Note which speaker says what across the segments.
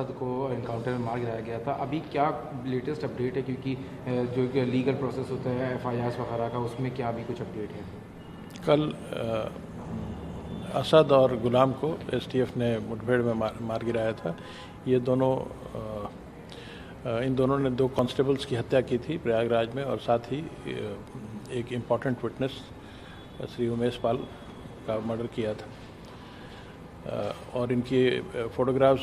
Speaker 1: असद को एनकाउंटर में मार गिराया गया था। अभी क्या लेटेस्ट अपडेट है, क्योंकि जो लीगल प्रोसेस होता है FIRs वगैरह का, उसमें क्या अभी कुछ अपडेट है?
Speaker 2: कल असद और गुलाम को STF ने मुठभेड़ में मार गिराया था। ये दोनों इन दोनों ने 2 कांस्टेबल्स की हत्या की थी प्रयागराज में, और साथ ही एक इम्पॉर्टेंट विटनेस श्री उमेश पाल का मर्डर किया था। और इनकी फोटोग्राफ्स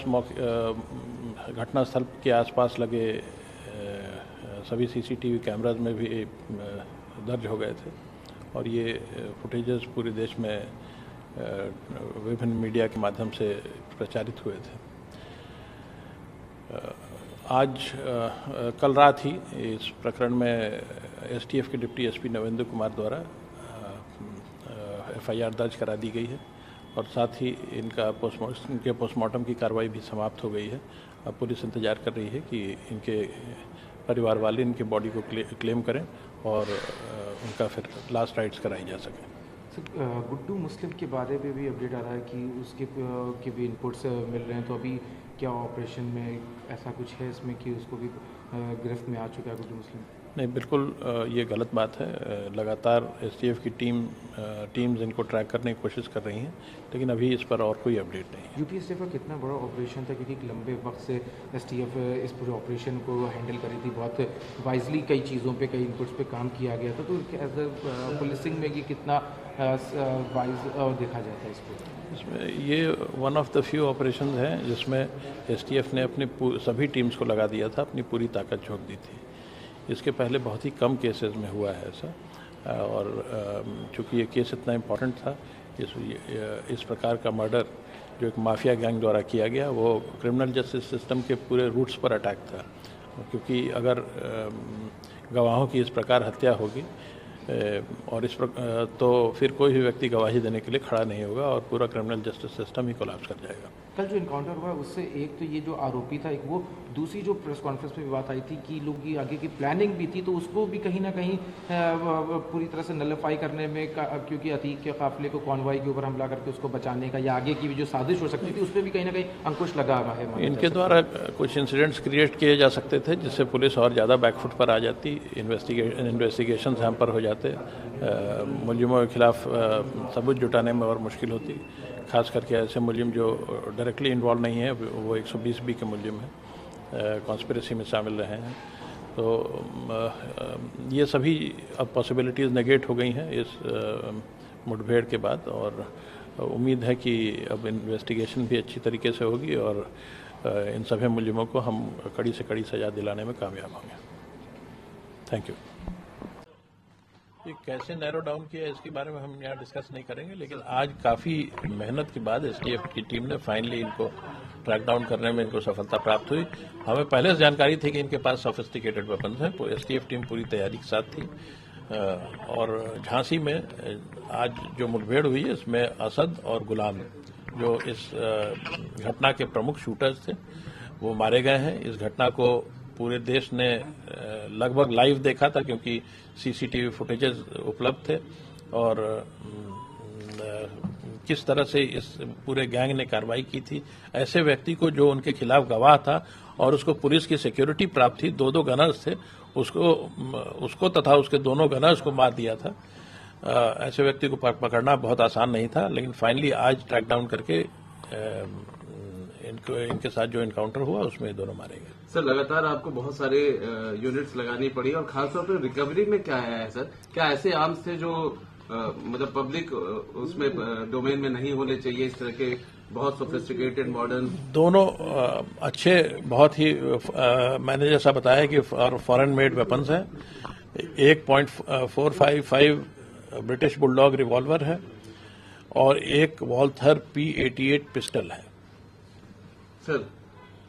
Speaker 2: घटनास्थल के आसपास लगे सभी CCTV कैमराज में भी दर्ज हो गए थे, और ये फुटेजेस पूरे देश में विभिन्न मीडिया के माध्यम से प्रचारित हुए थे। आज कल रात ही इस प्रकरण में STF के डिप्टी SP नवेंद्र कुमार द्वारा FIR दर्ज करा दी गई है, और साथ ही इनके पोस्टमार्टम की कार्रवाई भी समाप्त हो गई है। अब पुलिस इंतजार कर रही है कि इनके परिवार वाले इनके बॉडी को क्लेम करें और उनका फिर लास्ट राइट्स कराई जा सके।
Speaker 1: गुड्डू मुस्लिम के बारे में भी अपडेट आ रहा है कि उसके के भी इनपुट्स मिल रहे हैं, तो अभी क्या ऑपरेशन में ऐसा कुछ है इसमें कि उसको भी गिरफ्त में आ चुका है गुड्डू मुस्लिम? नहीं,
Speaker 2: बिल्कुल ये गलत बात है। लगातार STF की टीम्स इनको ट्रैक करने की कोशिश कर रही हैं, लेकिन अभी इस पर और कोई अपडेट नहीं है।
Speaker 1: UPSF का कितना बड़ा ऑपरेशन था, क्योंकि लंबे वक्त से STF इस पूरे ऑपरेशन को हैंडल करी थी, बहुत वाइजली कई चीज़ों पे, कई इनपुट्स पे काम किया गया था, तो एज ए पुलिसिंग में कि कितना वाइज देखा जाता है इसको?
Speaker 2: इसमें ये one of the few operation हैं जिसमें STF ने अपने सभी टीम्स को लगा दिया था, अपनी पूरी ताकत झोंक दी थी। इसके पहले बहुत ही कम केसेस में हुआ है ऐसा, और चूँकि ये केस इतना इम्पोर्टेंट था, इस प्रकार का मर्डर जो एक माफिया गैंग द्वारा किया गया, वो क्रिमिनल जस्टिस सिस्टम के पूरे रूट्स पर अटैक था। क्योंकि अगर गवाहों की इस प्रकार हत्या होगी और तो फिर कोई भी व्यक्ति गवाही देने के लिए खड़ा नहीं होगा, और पूरा क्रिमिनल जस्टिस सिस्टम ही कोलैप्स कर जाएगा।
Speaker 1: कल जो इनकाउंटर हुआ उससे एक तो ये जो आरोपी था, एक वो, दूसरी जो प्रेस कॉन्फ्रेंस में भी बात आई थी कि लोग की आगे की प्लानिंग भी थी, तो उसको भी कहीं ना कहीं पूरी तरह से नलिफाई करने में, क्योंकि अतीक के काफिले को कॉन्वॉय के ऊपर हमला करके उसको बचाने का, या आगे की भी जो साजिश हो सकती थी, उस पर भी कहीं ना कहीं अंकुश लगा हुआ है।
Speaker 2: इनके द्वारा कुछ इंसिडेंट्स क्रिएट किए जा सकते थे जिससे पुलिस और ज़्यादा बैकफुट पर आ जाती, इन्वेस्टिगेशन हैम्पर हो जाते, मुलजिमों के खिलाफ सबूत जुटाने में और मुश्किल होती, खास करके ऐसे मुलजिम जो डायरेक्टली इन्वॉल्व नहीं है, वो 120B के मुलजिम हैं, कॉन्स्पिरेसी में शामिल रहे हैं। तो ये सभी अब पॉसिबिलिटीज़ नेगेट हो गई हैं इस मुठभेड़ के बाद, और उम्मीद है कि अब इन्वेस्टिगेशन भी अच्छी तरीके से होगी और इन सभी मुलजिमों को हम कड़ी से कड़ी सज़ा दिलाने में कामयाब होंगे। Thank you. ये कैसे नैरो डाउन किया इसके बारे में हम यहाँ डिस्कस नहीं करेंगे, लेकिन आज काफ़ी मेहनत के बाद STF की टीम ने फाइनली इनको ट्रैक डाउन करने में इनको सफलता प्राप्त हुई। हमें पहले से जानकारी थी कि इनके पास सोफिस्टिकेटेड वेपन्स हैं, तो STF टीम पूरी तैयारी के साथ थी। और झांसी में आज जो मुठभेड़ हुई है, इसमें असद और गुलाम, जो इस घटना के प्रमुख शूटर्स थे, वो मारे गए हैं। इस घटना को पूरे देश ने लगभग लाइव देखा था, क्योंकि CCTV फुटेजेस उपलब्ध थे, और किस तरह से इस पूरे गैंग ने कार्रवाई की थी। ऐसे व्यक्ति को जो उनके खिलाफ गवाह था और उसको पुलिस की सिक्योरिटी प्राप्त थी, 2 गनर्स थे, उसको तथा उसके 2 गनर्स को मार दिया था। ऐसे व्यक्ति को पकड़ना बहुत आसान नहीं था, लेकिन फाइनली आज ट्रैक डाउन करके इनके साथ जो इनकाउंटर हुआ उसमें 2 मारे गए।
Speaker 3: सर, लगातार आपको बहुत सारे यूनिट्स लगानी पड़ी, और खासतौर पर रिकवरी में क्या है सर? क्या ऐसे आर्म्स थे जो मतलब पब्लिक उसमें डोमेन में नहीं होने चाहिए, इस तरह के बहुत सोफिस्टिकेटेड मॉडर्न?
Speaker 2: दोनों अच्छे, बहुत ही मैंने जैसा बताया कि फॉरेन मेड वेपन्स हैं। 1.455 ब्रिटिश बुलडॉग रिवॉल्वर है, और एक वॉल्थर P88 पिस्टल है।
Speaker 3: सर,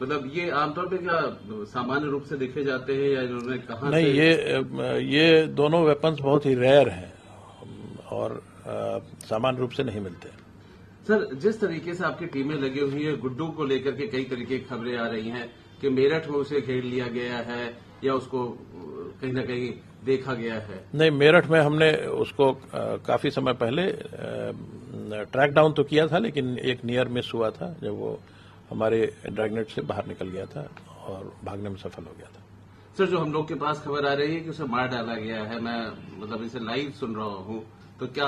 Speaker 3: मतलब ये आमतौर पे क्या सामान्य रूप से देखे जाते हैं, या इन्होंने कहा?
Speaker 2: नहीं, ये दोनों वेपन्स बहुत ही रेयर हैं और सामान्य रूप से नहीं मिलते।
Speaker 3: सर, जिस तरीके से आपकी टीमें लगी हुई है, गुड्डू को लेकर के कई तरीके की खबरें आ रही हैं कि मेरठ में उसे घेर लिया गया है या उसको कहीं ना कहीं देखा गया है।
Speaker 2: नहीं, मेरठ में हमने उसको काफी समय पहले ट्रैक डाउन तो किया था, लेकिन एक नियर मिस हुआ था जब वो हमारे ड्रैगनेट से बाहर निकल गया था और भागने में सफल हो गया था।
Speaker 3: सर, जो हम लोग के पास खबर आ रही है कि उसे मार डाला गया है, मैं मतलब इसे लाइव सुन रहा हूँ, तो क्या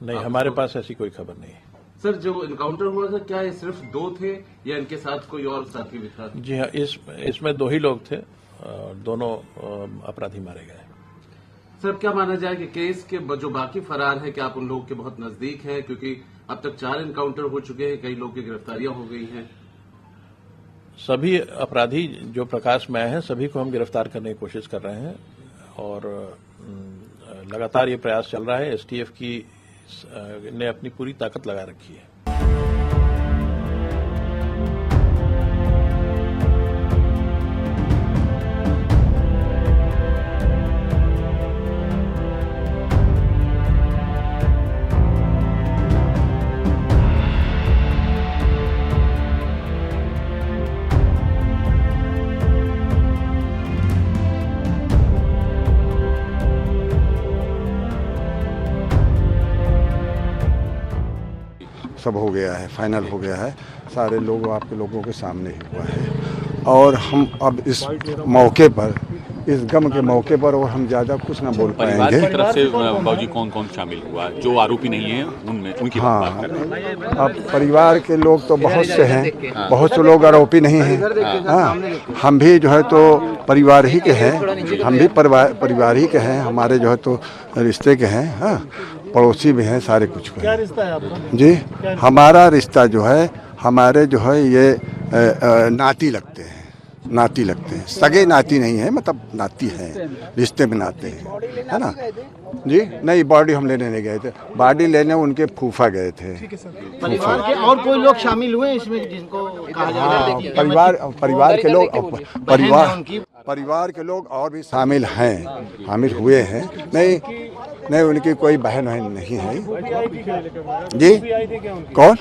Speaker 2: नहीं, हमारे पास ऐसी कोई खबर नहीं है।
Speaker 3: सर, जो इनकाउंटर हुआ था क्या ये सिर्फ 2 थे या इनके साथ कोई और साथी भी था?
Speaker 2: जी हाँ, इसमें 2 ही लोग थे, दोनों अपराधी मारे गए।
Speaker 3: सर, क्या माना जाए कि केस के जो बाकी फरार है, क्या आप उन लोगों के बहुत नजदीक हैं? क्योंकि अब तक 4 इनकाउंटर हो चुके हैं, कई लोगों की गिरफ्तारियां हो गई हैं।
Speaker 2: सभी अपराधी जो प्रकाश में आए हैं सभी को हम गिरफ्तार करने की कोशिश कर रहे हैं और लगातार ये प्रयास चल रहा है। एसटीएफ ने अपनी पूरी ताकत लगा रखी है।
Speaker 4: सब हो गया है, फाइनल हो गया है, सारे लोग आपके लोगों के सामने ही हुआ है और हम अब इस मौके पर, इस गम के मौके पर और हम ज़्यादा कुछ ना बोल पाएंगे।
Speaker 5: परिवार की तरफ से बाबूजी कौन कौन शामिल हुआ, जो आरोपी नहीं है उनमें, उनकी बात कर रहे हैं।
Speaker 4: अब परिवार के लोग तो बहुत से हैं, बहुत से लोग आरोपी नहीं हैं। हाँ, हम भी जो है तो परिवार ही के हैं, हम भी परिवार ही के हैं, हमारे जो है तो रिश्ते के हैं। हाँ, पड़ोसी भी हैं, सारे कुछ को। क्या रिश्ता है आपका? जी, हमारा रिश्ता जो है, हमारे जो है ये नाती लगते हैं, नाती लगते हैं, सगे नाती नहीं है, मतलब नाती हैं, रिश्ते में नाते हैं, है ना जी। नहीं, बॉडी हम लेने नहीं गए थे, बॉडी लेने उनके फूफा गए थे।
Speaker 6: परिवार के और कोई लोग शामिल हुए इसमें जिनको कहा जा रहा है?
Speaker 4: परिवार के लोग, परिवार के लोग और भी शामिल हैं, शामिल हुए हैं। नहीं, उनकी कोई बहन नहीं है जी। कौन?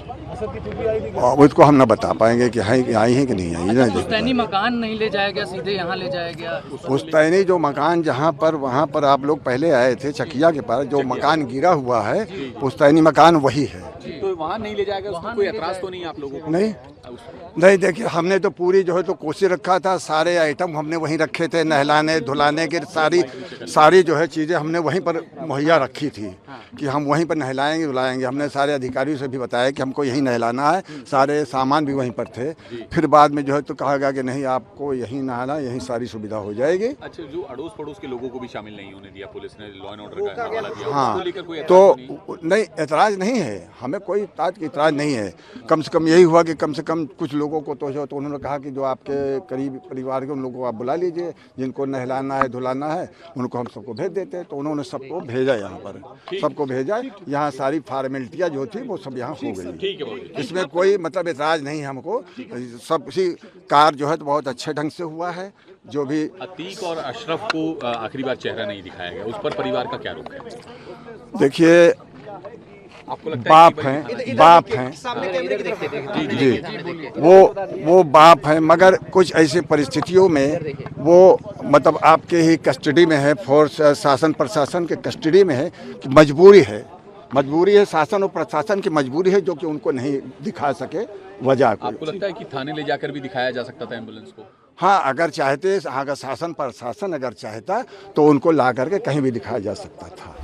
Speaker 4: उसको हम ना बता पाएंगे कि आई है कि नहीं आई ना।
Speaker 7: पुश्तैनी मकान नहीं ले जाया गया, सीधे यहाँ ले जाया गया।
Speaker 4: पुश्तैनी जो मकान जहाँ पर, वहाँ पर आप लोग पहले आए थे चकिया के पास, जो मकान गिरा हुआ है पुश्तैनी मकान वही है।
Speaker 5: तो वहाँ नहीं ले जाएगा, उसमें कोई एतराज तो नहीं आप लोगों को?
Speaker 4: नहीं, देखिए हमने तो पूरी जो है तो कोशिश रखा था, सारे आइटम हमने वहीं रखे थे, नहलाने धुलाने के सारी जो है चीज़ें हमने वहीं पर मुहैया रखी थी कि हम वहीं पर नहलाएंगे धुलाएंगे। हमने सारे अधिकारियों से भी बताया कि हमको यहीं नहलाना है, सारे सामान भी वहीं पर थे। फिर बाद में जो है तो कहा गया कि नहीं, आपको यहीं नहाना, यहीं सारी सुविधा हो जाएगी।
Speaker 5: अच्छा, जो अड़ोस पड़ोस के लोगों को भी शामिल नहीं होने दिया, पुलिस ने लॉ एंड ऑर्डर का हवाला दिया,
Speaker 4: हाँ,
Speaker 5: लेकर कोई
Speaker 4: तो नहीं, एतराज़ नहीं है, हमें कोई एतराज़ नहीं है। कम से कम यही हुआ कि कम से कम कुछ लोगों को तो उन्होंने कहा कि जो आपके करीब परिवार के उन लोगों को आप बुला लीजिए, जिनको नहलाना है धुलाना है उनको हम सबको भेज देते हैं। तो उन्होंने सबको भेजा, यहाँ पर सबको भेजा, यहाँ सारी फॉर्मेलिटियाँ जो थी वो सब यहाँ हो गई। इसमें कोई मतलब एतराज़ नहीं है हमको। सब सी कार जो है तो बहुत अच्छे ढंग से हुआ है। जो भी
Speaker 5: अतीक और अशरफ को आखिरी बार चेहरा नहीं दिखाया गया, उस पर परिवार का क्या रुख है?
Speaker 4: देखिए, बाप हैं जी, वो बाप हैं, मगर कुछ ऐसी परिस्थितियों में वो मतलब आपके ही कस्टडी में है, फोर्स शासन प्रशासन के कस्टडी में है कि मजबूरी है, शासन और प्रशासन की मजबूरी है जो कि उनको नहीं दिखा सके वजह को।
Speaker 5: आपको लगता है कि थाने ले जाकर भी दिखाया जा सकता था एम्बुलेंस को?
Speaker 4: हाँ, अगर चाहते, अगर शासन प्रशासन अगर चाहता तो उनको ला करके कहीं भी दिखाया जा सकता था।